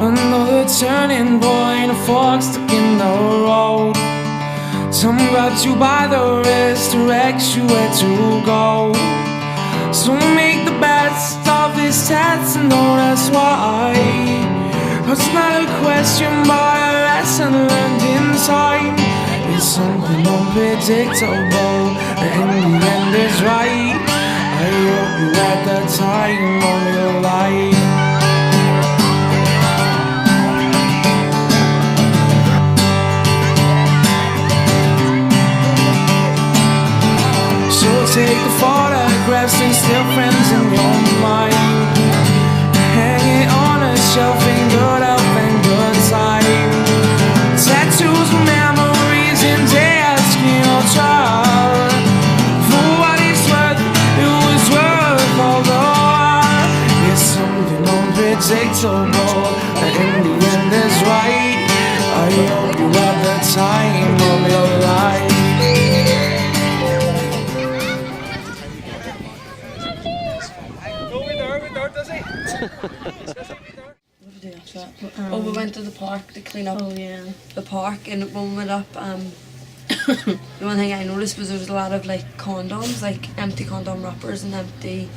Another turning point, a fork stuck in the road. Some grabs you by the wrist, directs you where to go. So make the best of this test and don't ask why. It's not a question but a lesson learned in time. It's something unpredictable, and in the end is right. I hope you at the time of your life. Take the photographs and still friends in your mind. Hang it on a shelf in good health and good time. Tattoos with memories and day asking your child. For what it's worth, it was worth all the while. It's something unpredictable, but in the end is right. I hope you have the time of your life. We went to the park to clean up the park, and when we went up, the one thing I noticed was there was a lot of like condoms, like empty condom wrappers and empty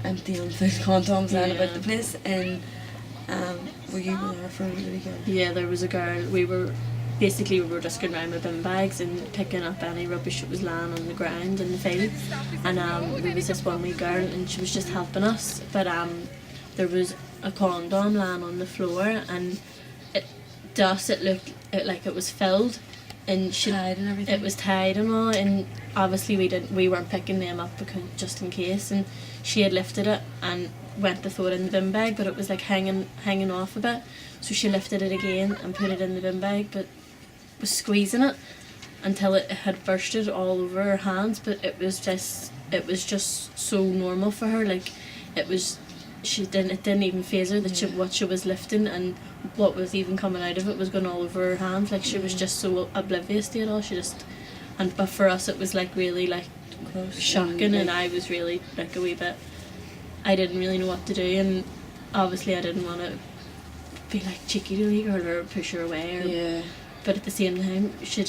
unfilled condoms lying about the place. And were you there for a weekend? Yeah, there was a girl. We were just going around with bin bags and picking up any rubbish that was lying on the ground in the field. And there was this one wee girl, and she was just helping us. But there was a condom lying on the floor, and it looked like it was filled, and tied and everything. It was tied and all, and obviously we weren't picking them up because just in case. And she had lifted it and went to throw it in the bin bag, but it was like hanging off a bit. So she lifted it again and put it in the bin bag, but was squeezing it until it had bursted all over her hands. But it was just so normal for her. Like it didn't even faze her that what she was lifting and what was even coming out of it was going all over her hands. Like she was just so oblivious to it all. But for us it was like really like shocking, and I was really like a wee bit, I didn't really know what to do, and obviously I didn't want to be like cheeky to the girl or push her away but at the same time she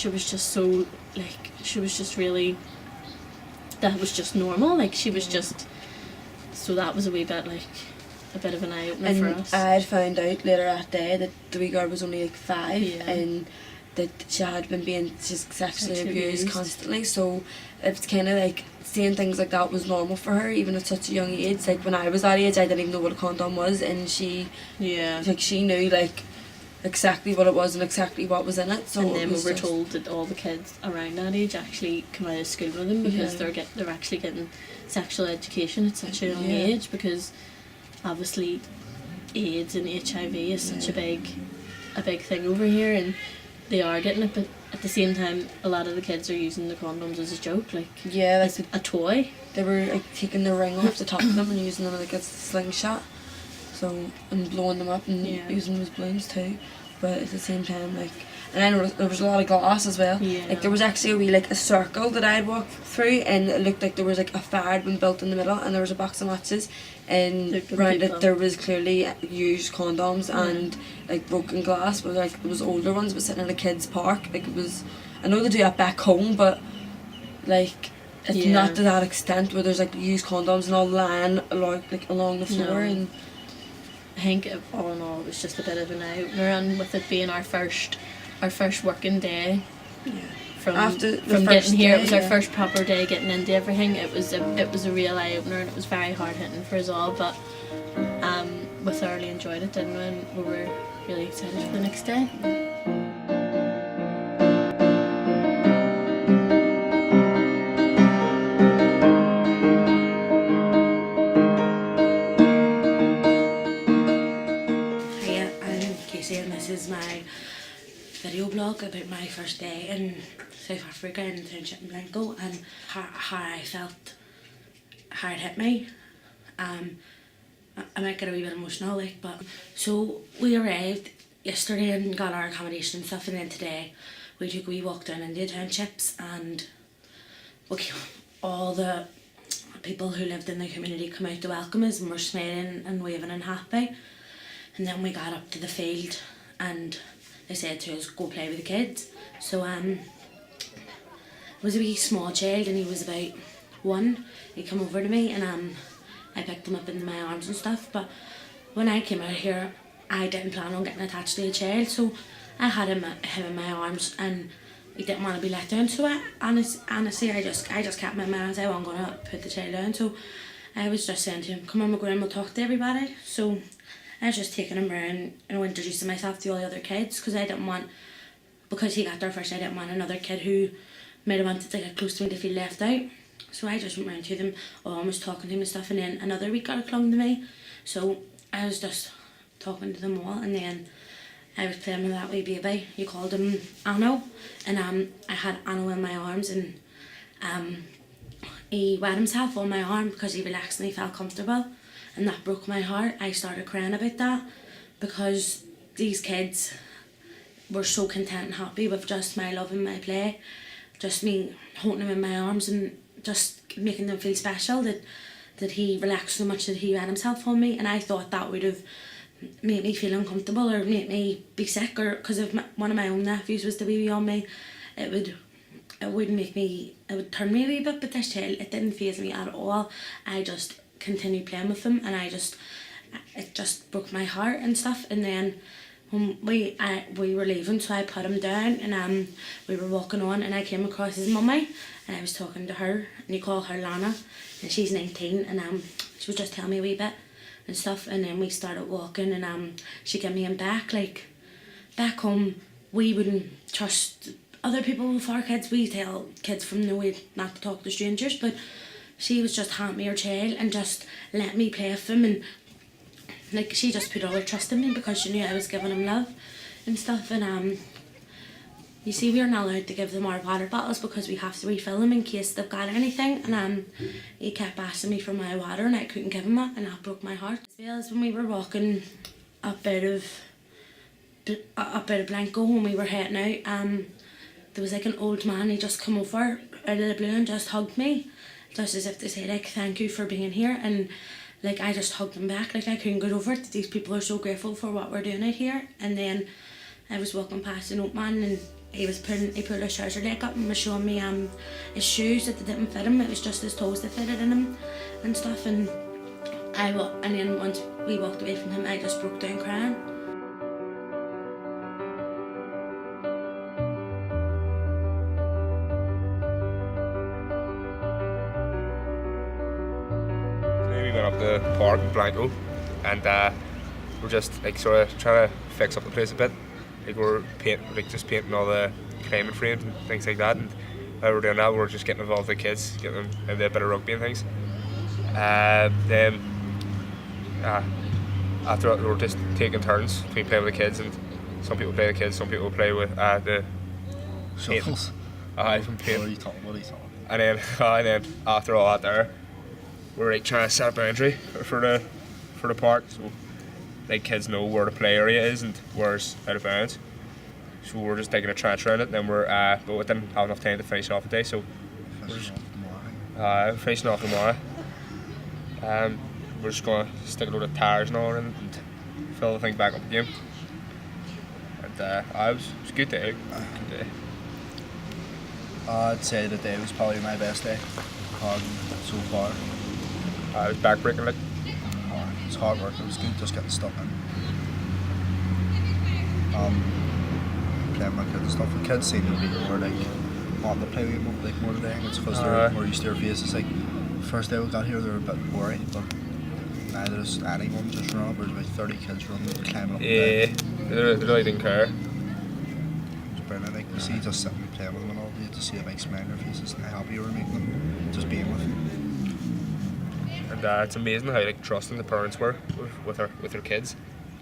was just so like, she was just really, that was just normal, like she was just, so that was a wee bit like a bit of an eye-opener for us. I had found out later that day that the wee girl was only like 5 and that she had been being just sexually abused constantly, so it's kind of like seeing things like that was normal for her even at such a young age. Like when I was that age I didn't even know what a condom was, and she knew like exactly what it was and exactly what was in it. So and then we were told that all the kids around that age actually come out of school with them because they're actually getting sexual education at such a young age, because obviously AIDS and HIV is such a big thing over here, and they are getting it, but at the same time a lot of the kids are using the condoms as a joke, like as a toy. They were like taking the ring off the top of them and using them like a slingshot, so, and blowing them up and using them as balloons too. But at the same time, like, and I noticed there was a lot of glass as well. Like there was actually a wee like a circle that I had walked through, and it looked like there was like a fire had been built in the middle, and there was a box of matches, and around it there was clearly used condoms and like broken glass, where like there was older ones but sitting in a kid's park. Like it was, I know they do that back home, but like it's not to that extent where there's like used condoms and all lying along the floor. And I think all in all it was just a bit of an eye-opener, and with it being our first working day from getting here, it was our first proper day getting into everything. It was a real eye-opener, and it was very hard-hitting for us all, but we thoroughly enjoyed it, didn't we? And we were really excited for the next day. And this is my video blog about my first day in South Africa in the township in Blanco, and how I felt, how it hit me. I might get a wee bit emotional, like, but so we arrived yesterday and got our accommodation and stuff, and then today we took a wee walk down in the townships, and all the people who lived in the community come out to welcome us and were smiling and waving and happy. And then we got up to the field and they said to us, go play with the kids. So it was a wee small child and he was about 1. He came over to me and I picked him up in my arms and stuff. But when I came out here, I didn't plan on getting attached to a child, so I had him in my arms and he didn't want to be let down. So honestly, I just kept my mind. I wasn't going to put the child down. So I was just saying to him, come on, we'll go around, we'll talk to everybody. So I was just taking him around and introducing myself to all the other kids because I didn't want, because he got there first, I didn't want another kid who might have wanted to get close to me to feel left out. So I just went round to them, I was talking to him and stuff, and then another week got clung to me. So I was just talking to them all, and then I was playing with that wee baby. You called him Anno, and I had Anno in my arms, and he wet himself on my arm because he relaxed and he felt comfortable, and that broke my heart. I started crying about that because these kids were so content and happy with just my love and my play, just me holding him in my arms and just making them feel special, that he relaxed so much that he ran himself on me. And I thought that would have made me feel uncomfortable or made me be sick, or because if one of my own nephews was to be on me, it would turn me a wee bit. But this child, it didn't faze me at all. I just continued playing with him, and it just broke my heart and stuff. And then when we were leaving, so I put him down and we were walking on, and I came across his mummy and I was talking to her, and you call her Lana, and she's 19, and she was just telling me a wee bit and stuff. And then we started walking, and she gave me him back. Like back home we wouldn't trust other people with our kids. We tell kids from the way not to talk to strangers, but she was just hand me her child and just let me play with him, and like she just put all her trust in me because she knew I was giving him love and stuff. And you see, we're not allowed to give them our water bottles because we have to refill them in case they've got anything. And he kept asking me for my water and I couldn't give him it, and that broke my heart. As well as when we were walking up out of Blanco when we were heading out, there was like an old man. He just come over out of the blue and just hugged me, just as if to say like thank you for being here. And like I just hugged him back. Like I couldn't get over it. These people are so grateful for what we're doing out here. And then I was walking past an old man, and he pulled his trouser leg up and was showing me his shoes that they didn't fit him. It was just his toes that fitted in him and stuff. And then once we walked away from him, I just broke down crying. We went up the park in Blanco, and we're just like sort of trying to fix up the place a bit. Like we're just painting all the climbing frames and things like that. And while we're doing that, we're just getting involved with the kids, getting them into a bit of rugby and things. Then after that, we're just taking turns between playing with the kids, and some people play the kids, some people play with the shuffles. From painting. What are you talking? And then after all that there, we're like trying to set a boundary for the park, so like kids know where the play area is and where's out of bounds. So we're just taking a trench around it, and then but we didn't have enough time to finish off the day, so we're finishing off tomorrow. We're just gonna stick a load of tires and all in and fill the thing back up again. And it was a good day. I'd say the day was probably my best day so far. I was backbreaking like. It's hard work. It was good just getting stuck in. Playing with kids and stuff. The kids seem to be more like wanting to play more today. And it's because they're more used to their faces. Like the first day we got here, they were a bit worried, but now there's anyone just running up. There's about 30 kids running, climbing up. Yeah, they really didn't care. It's brilliant. Like you see, just sitting and playing with them and all, you just see a big smile on their faces and how happy you were making them just being with them. And it's amazing how like trusting the parents were with their kids.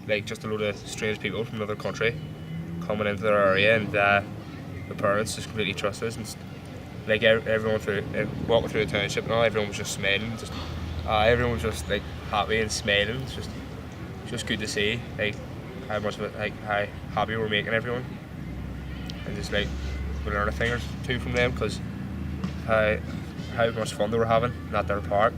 Like just a load of strange people from another country coming into their area, and the parents just completely trusted us. And like everyone walking through the township and all, everyone was just smiling. Everyone was just like happy and smiling. It's just good to see like how much of it, like how happy we're making everyone, and just like we learn a thing or two from them, because how much fun they were having at their park.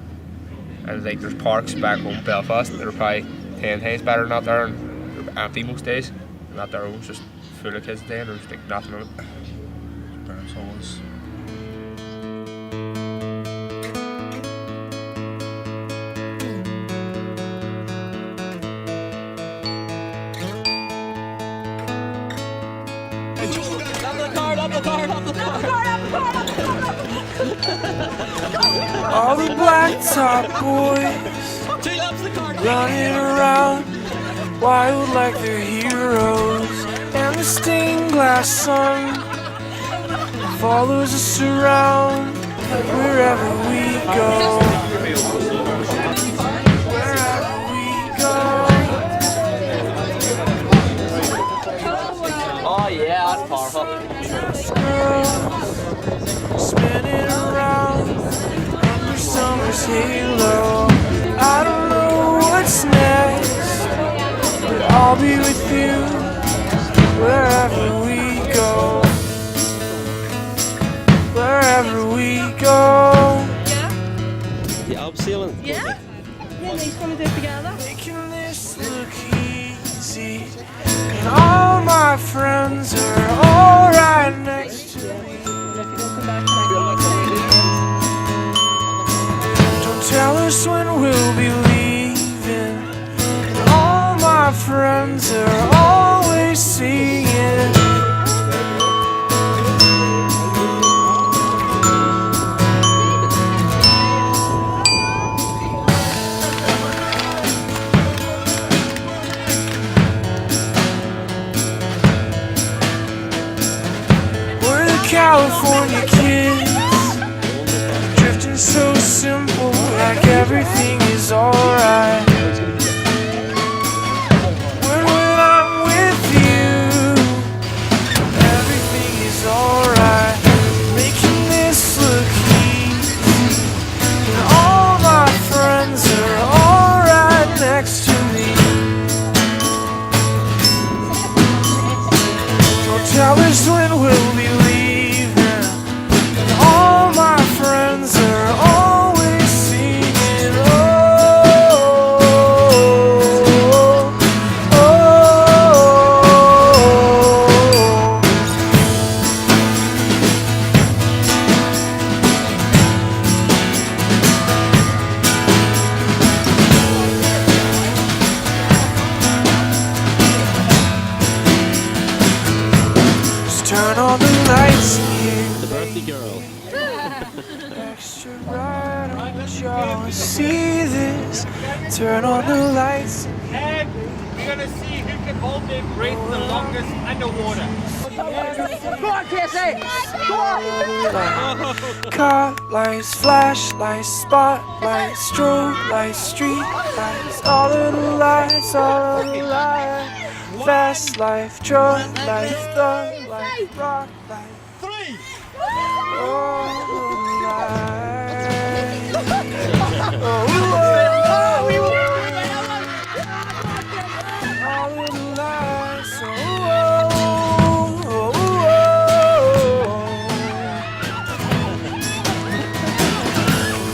And like there's parks back home in Belfast that are probably 10 times better not there, and they're empty most days. Not there, it was just full of kids today, and there was like nothing on it. Parents always. All the blacktop boys running around wild like they're heroes, and the stained glass sun follows us around wherever we go. Wherever we go. Oh yeah, that's powerful. Girls spinning around under summer's halo. I don't know what's next, but I'll be with you wherever we go. Wherever we go. Yeah, abseiling. Yeah? Yeah, they're gonna do it together. Making this look easy, and all my friends are all right next to me. Don't tell us when we'll be leaving, and all my friends are always singing. We're the California kids, drifting so simple, like everything is alright. When I'm with you, everything is alright. Making this look easy, and all my friends are alright next to me. Don't tell us when we'll be leaving, and all my friends are always singing. Oh, oh, oh. Just turn on the lights here. The birthday girl. Extra bright, I want y'all to see this. Turn on the lights. And we're gonna see who can hold their breath the longest underwater. Car lights, flashlights, spotlights, strobe lights, street lights, all of the lights, all of the lights. Fast life, drug life, thug life, rock life. Three! All of the lights. Oh, all of the lights.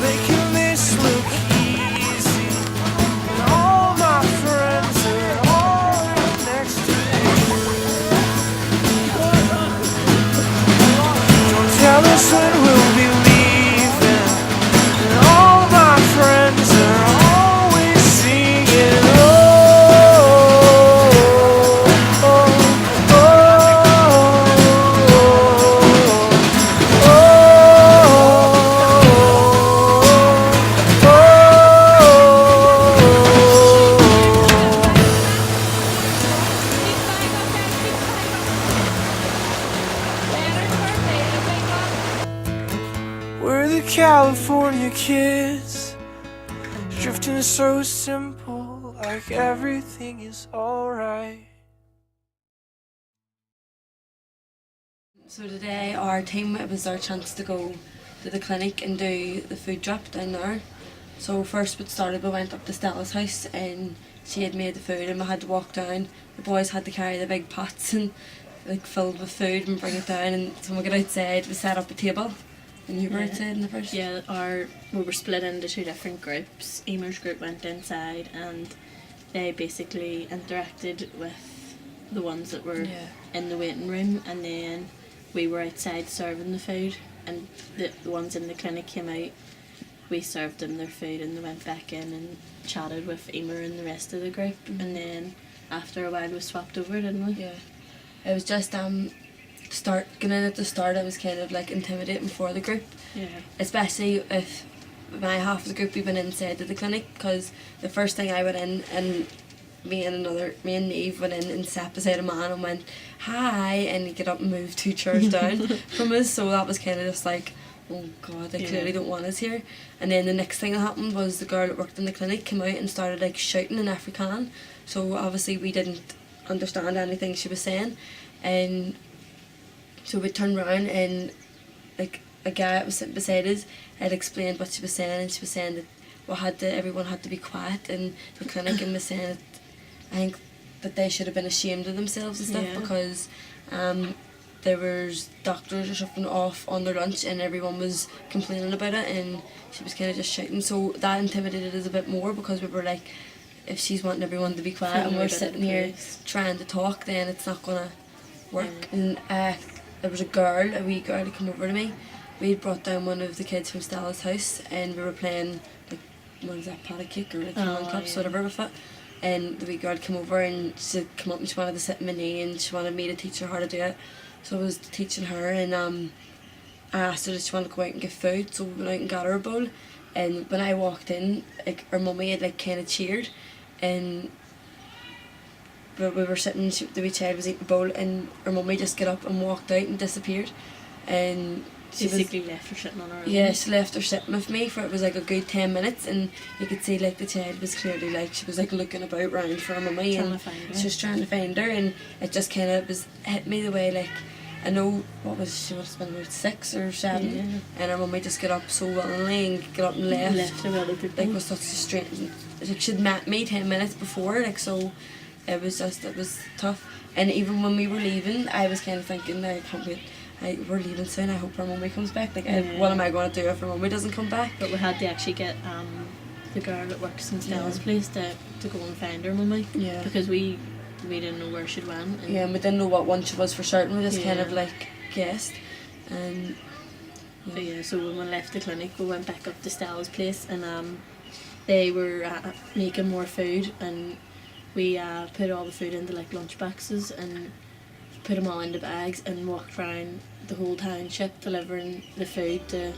Making this look easy, and all my friends are all right next to me. Don't tell us when we'll be leaving, and all my friends are always singing. We're the California kids, drifting so simple, like everything is alright. So today our team, it was our chance to go to the clinic and do the food drop down there. So first we went up to Stella's house and she had made the food and we had to walk down. The boys had to carry the big pots and like filled with food and bring it down, and so when we got outside we set up a table and you were outside in the first. Yeah, we were split into two different groups. Emer's group went inside and they basically interacted with the ones that were in the waiting room, and then we were outside serving the food, and the ones in the clinic came out. We served them their food and they went back in and chatted with Emer and the rest of the group, and then after a while we swapped over, didn't we? Yeah. It was just going in at the start, I was kind of like intimidating for the group. Yeah. Especially if my half of the group even inside of the clinic, because the first thing I went in and me and Neve went in and sat beside a man and went, hi, and he get up and move 2 chairs down from us, so that was kind of just like, oh god, they clearly don't want us here. And then the next thing that happened was the girl that worked in the clinic came out and started like shouting in Afrikaans, so obviously we didn't understand anything she was saying, and so we turned around and like a guy that was sitting beside us had explained what she was saying, and she was saying that everyone had to be quiet in the clinic, and was saying that I think that they should have been ashamed of themselves and stuff because there was doctors or something off on their lunch and everyone was complaining about it, and she was kind of just shouting, so that intimidated us a bit more, because we were like, if she's wanting everyone to be quiet and we're sitting here trying to talk, then it's not gonna work. And there was a wee girl that came over to me. We had brought down one of the kids from Stella's house and we were playing like, what is that, pot of cake or like cups, whatever with it. And the wee girl came over and she came up and she wanted to sit in my knee and she wanted me to teach her how to do it. So I was teaching her, and I asked her if she wanted to go out and get food, so we went out and got her a bowl. And when I walked in, like her mummy had like kind of cheered, and we were sitting, the wee child was eating a bowl, and her mummy just got up and walked out and disappeared. And she basically left her sitting on her own. Yeah, she left her sitting with me for it was like a good 10 minutes, and you could see like the child was clearly like, she was like looking about round for her mummy, and she was trying to find her, and it just kind of hit me the way like, I know she must have been about 6 or 7, and her mummy just got up so willingly and got up and left her with other people. Like, was such a strange, like she'd met me 10 minutes before, like, so it was tough. And even when we were leaving, I was kind of thinking, I can't wait, we're leaving soon, I hope her mummy comes back, like what am I going to do if her mummy doesn't come back? But we had to actually get the girl that works in Stella's place to go and find her mummy, because we didn't know where she'd went, and we didn't know what one she was for certain, we just kind of like guessed. And so when we left the clinic we went back up to Stella's place, and they were making more food, and we put all the food into like lunch boxes and put them all into bags and walked around the whole township delivering the food to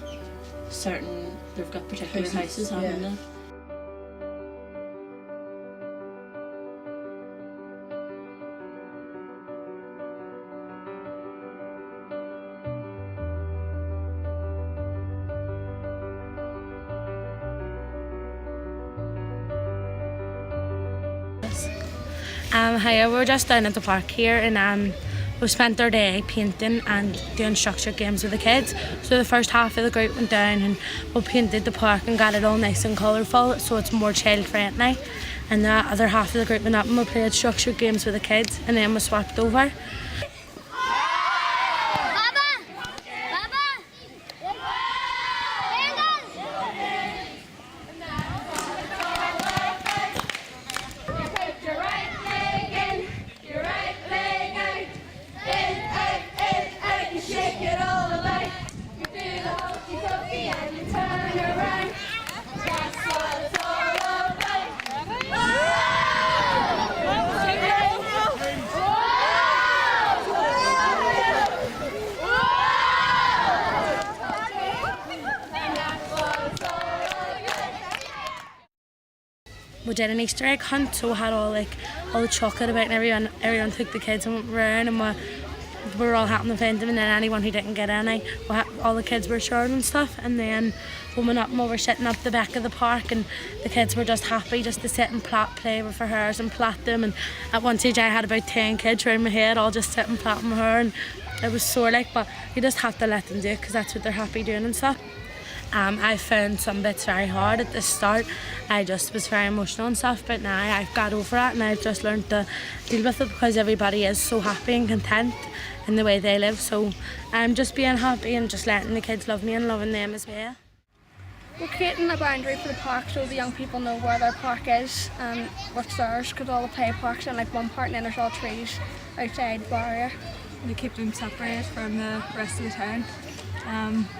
certain, they've got particular houses, haven't they? Hiya, we're just down at the park here, and we spent our day painting and doing structured games with the kids. So the first half of the group went down and we painted the park and got it all nice and colourful so it's more child friendly, and the other half of the group went up and we played structured games with the kids, and then we swapped over. We did an Easter egg hunt, so we had all the chocolate about, and everyone took the kids and went around, and we were all happy to find them, and then anyone who didn't get any, all the kids were sharing and stuff. And then we went up and we were sitting up the back of the park, and the kids were just happy just to sit and play with their hairs and plait them. And at one stage I had about 10 kids around my head all just sitting plaiting my hair, and it was sore like, but you just have to let them do it because that's what they're happy doing and stuff. I found some bits very hard at the start. I just was very emotional and stuff, but now I've got over it and I've just learned to deal with it because everybody is so happy and content in the way they live. So I'm just being happy and just letting the kids love me and loving them as well. We're creating a boundary for the park so the young people know where their park is and what's theirs, because all the play parks are in like one part and then there's all trees outside the barrier. We keep them separated from the rest of the town.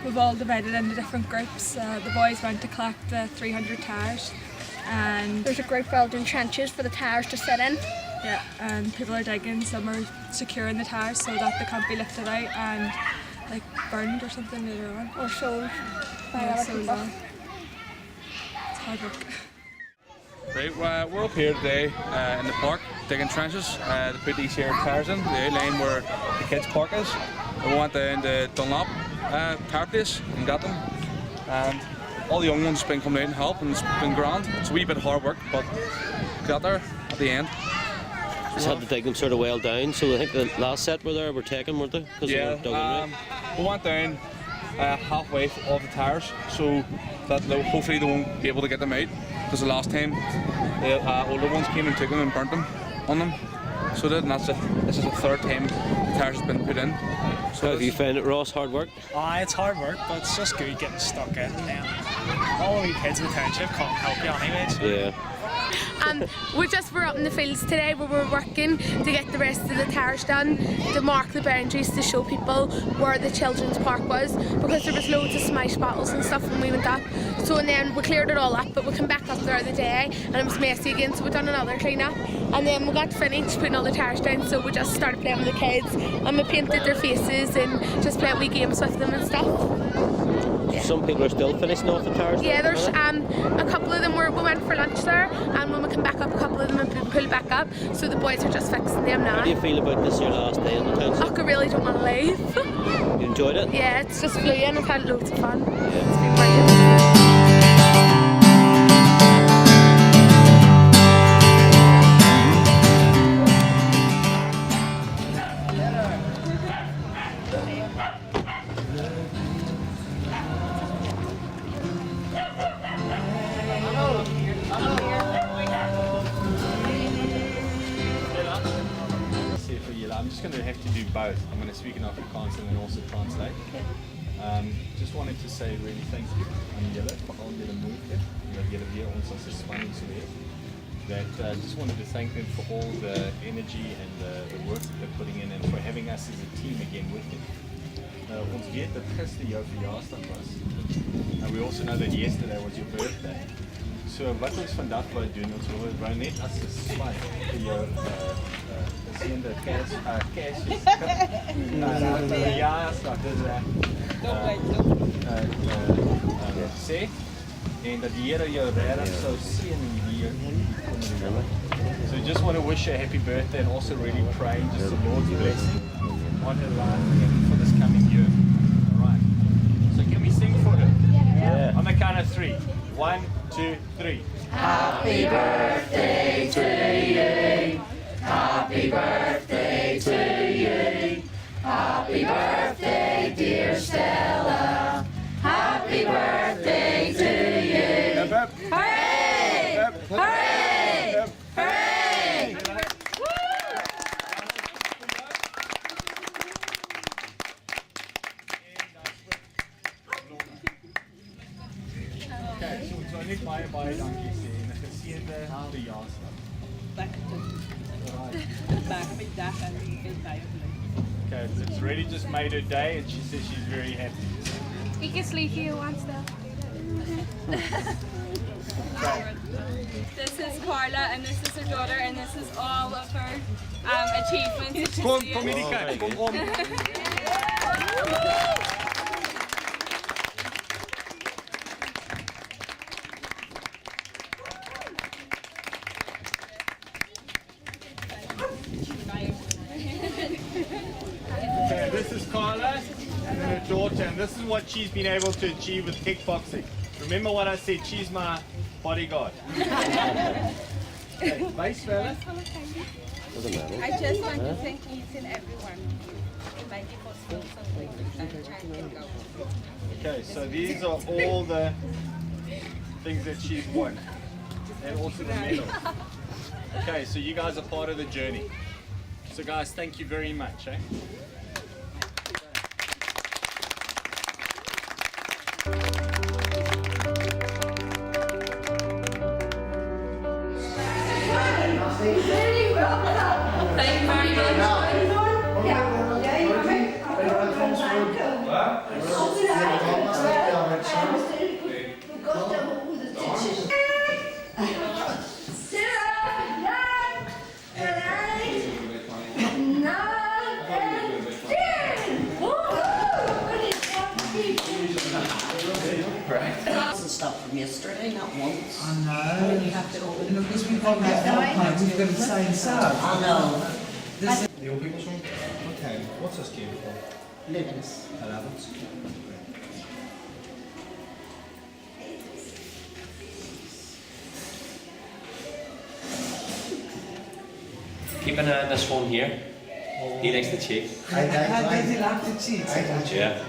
We've all divided into different groups. The boys went to collect the 300 tires, and there's a group building trenches for the tires to sit in. Yeah, and people are digging. Some are securing the tires so that they can't be lifted out and like burned or something later on. Or sold by Yeah, other sold people. on. It's hard work. Right, we're up here today in the park digging trenches to put these here tires in, the outline where the kids' park is. We went down to Dunlop tire place and got them. And all the young ones have been coming out and help, and it's been grand. It's a wee bit of hard work, but we got there at the end. Just had to dig them sort of well down, so I think the last set were taken, weren't they? Yeah, they were dug in, right? we went down halfway of the tires, so that hopefully they won't be able to get them out, because the last time the older ones came and took them and burnt them on them. So that, and this is the third time the tires has been put in. So how have you found it, Ross? Hard work? It's hard work, but it's just good getting stuck in, and then all the kids in the township come and help you anyways. Yeah. We're up in the fields today where we're working to get the rest of the tires done, to mark the boundaries, to show people where the children's park was, because there was loads of smash bottles and stuff when we went up. So and then we cleared it all up, but we came back up the other day and it was messy again, so we done another clean up, and then we got finished putting all the tires down, so we just started playing with the kids and we painted their faces and just played wee games with them and stuff. Yeah. Some people are still finishing off the tires. Yeah, there's a couple of them we went for lunch there, and when we come back up, a couple of them have been pulled back up, so the boys are just fixing them now. How do you feel about this your last day in the township? I really don't want to leave. You enjoyed it? Yeah, it's just flew in. I've had loads of fun. Yeah. It's been brilliant. I'm just going to have to do both. I'm going to speak in Afrikaans and then also translate. Just wanted to say really thank you aan julle vir al julle moeite dat julle weer ons as 'n span isoleer. That just wanted to thank them for all the energy and the work that they're putting in and for having us as a team again with them. Ons weet dat gister jou verjaarsdag was. We also know that yesterday was your birthday. So wat ons vandag wou doen, ons wou net as 'n span vir jou geseënde Kersfees. Verjaarsdag sê en dat die Here jou regtig sou seën in die lewe. So just want to wish her a happy birthday and also really pray just the Lord's blessing on her life and for this coming year. Alright. So can we sing for her? Yeah. On the count of 3. 1, 2, 3. Happy birthday to you. Happy birthday to you. Happy birthday, dear Stella. Happy birthday to you. Hooray! Hooray! Hooray! Okay, so ons wil net baie dankie sê en 'n geseënde verjaarsdag. Okay, it's really just made her day and she says she's very happy. You can sleep if you want stuff. This is Carla and this is her daughter and this is all of her achievements. Kom hierdie kant, kom om. Okay, this is Carla and then her daughter, and this is what she's been able to achieve with kickboxing. Remember what I said, she's my bodyguard. Okay, base fella. I just want to thank each and everyone. Thank you for still something and trying to go. Okay, so these are all the things that she's won. And also the medal. Okay, so you guys are part of the journey. So guys, thank you very much. Eh? And because we've got that part, we've got the same side. I know. The old people's home? Okay. What's this game called? Riddance. 11s. Keep an eye on this one here. He likes the cheek. I did he like the cheeks? Yeah.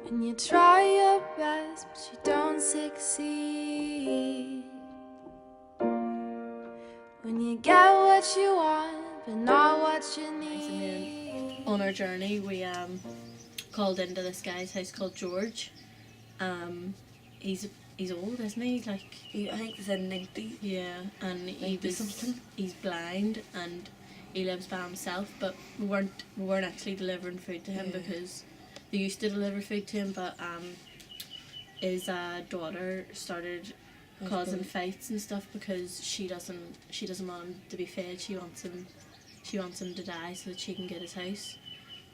When you try your best but you don't succeed, when you get what you want but not what you need. On our journey we called into this guy's house called George. He's old, isn't he? Like I think he said 90. Yeah, and he's blind and he lives by himself, but we weren't actually delivering food to him because they used to deliver food to him, but his daughter started causing fights and stuff because she doesn't want him to be fed. She wants him to die so that she can get his house.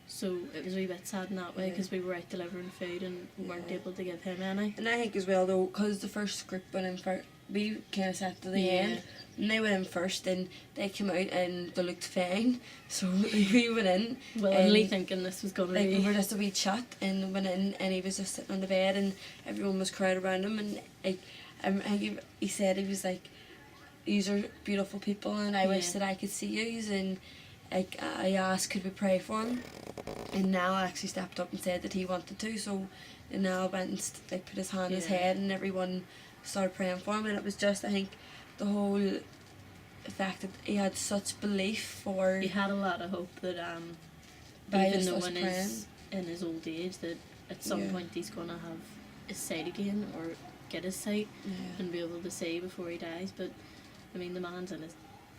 So it was a wee bit sad in that way because we were out delivering food and weren't able to give him any. And I think as well though, because the first group went in first, we kind of sat to the end, and they went in first and they came out and they looked fine. So we went in. Willingly thinking this was going to be. We were just a wee chat and went in and he was just sitting on the bed and everyone was crowded around him and like, I think he said he was like, "These are beautiful people and I wish that I could see yous," and like I asked could we pray for him, and Niall actually stepped up and said that he wanted to, so Niall went and like put his hand on his head and everyone started praying for him, and it was just, I think, the whole fact that he had such belief for. He had a lot of hope that even though in his old age that at some point he's gonna have his sight again or get his sight and be able to see before he dies. But I mean, the man's in his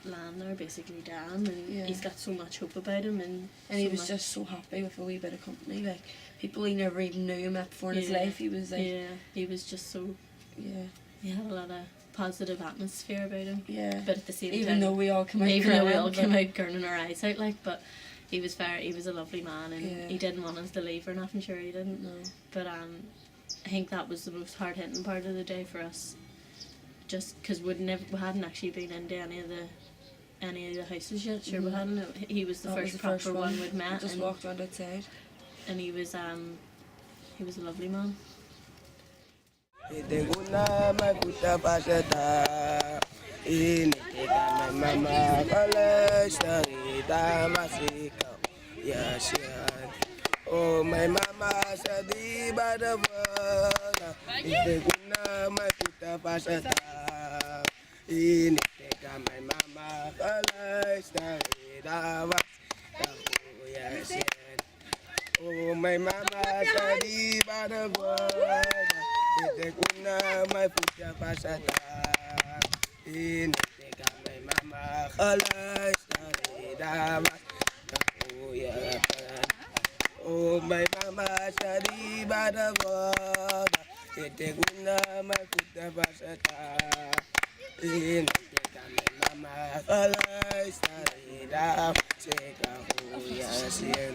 land there basically down, and he's got so much hope about him, and he was just so happy with a wee bit of company. Like people he never even knew him before in his life, he was like he was just so he had a lot of positive atmosphere about him. But at the same time, even though we all came out gurning our eyes out, like, but he was a lovely man, and he didn't want us to leave or nothing. Sure, he didn't. No. But I think that was the most hard hitting part of the day for us, just because we hadn't actually been into any of the houses yet. Sure, we hadn't. He was the first proper one we'd met. Just walked around outside, and he was a lovely man. Oh, my mama said the bad word. If guna my puta pasata. In it, my mama calls the oh, my mama said the bad word. If guna my puta pasata. In it, my mama calls the oh, my mama shadi bada boda, ete guna makuta basata. Ete kame mama kalai starida, seka huya sien.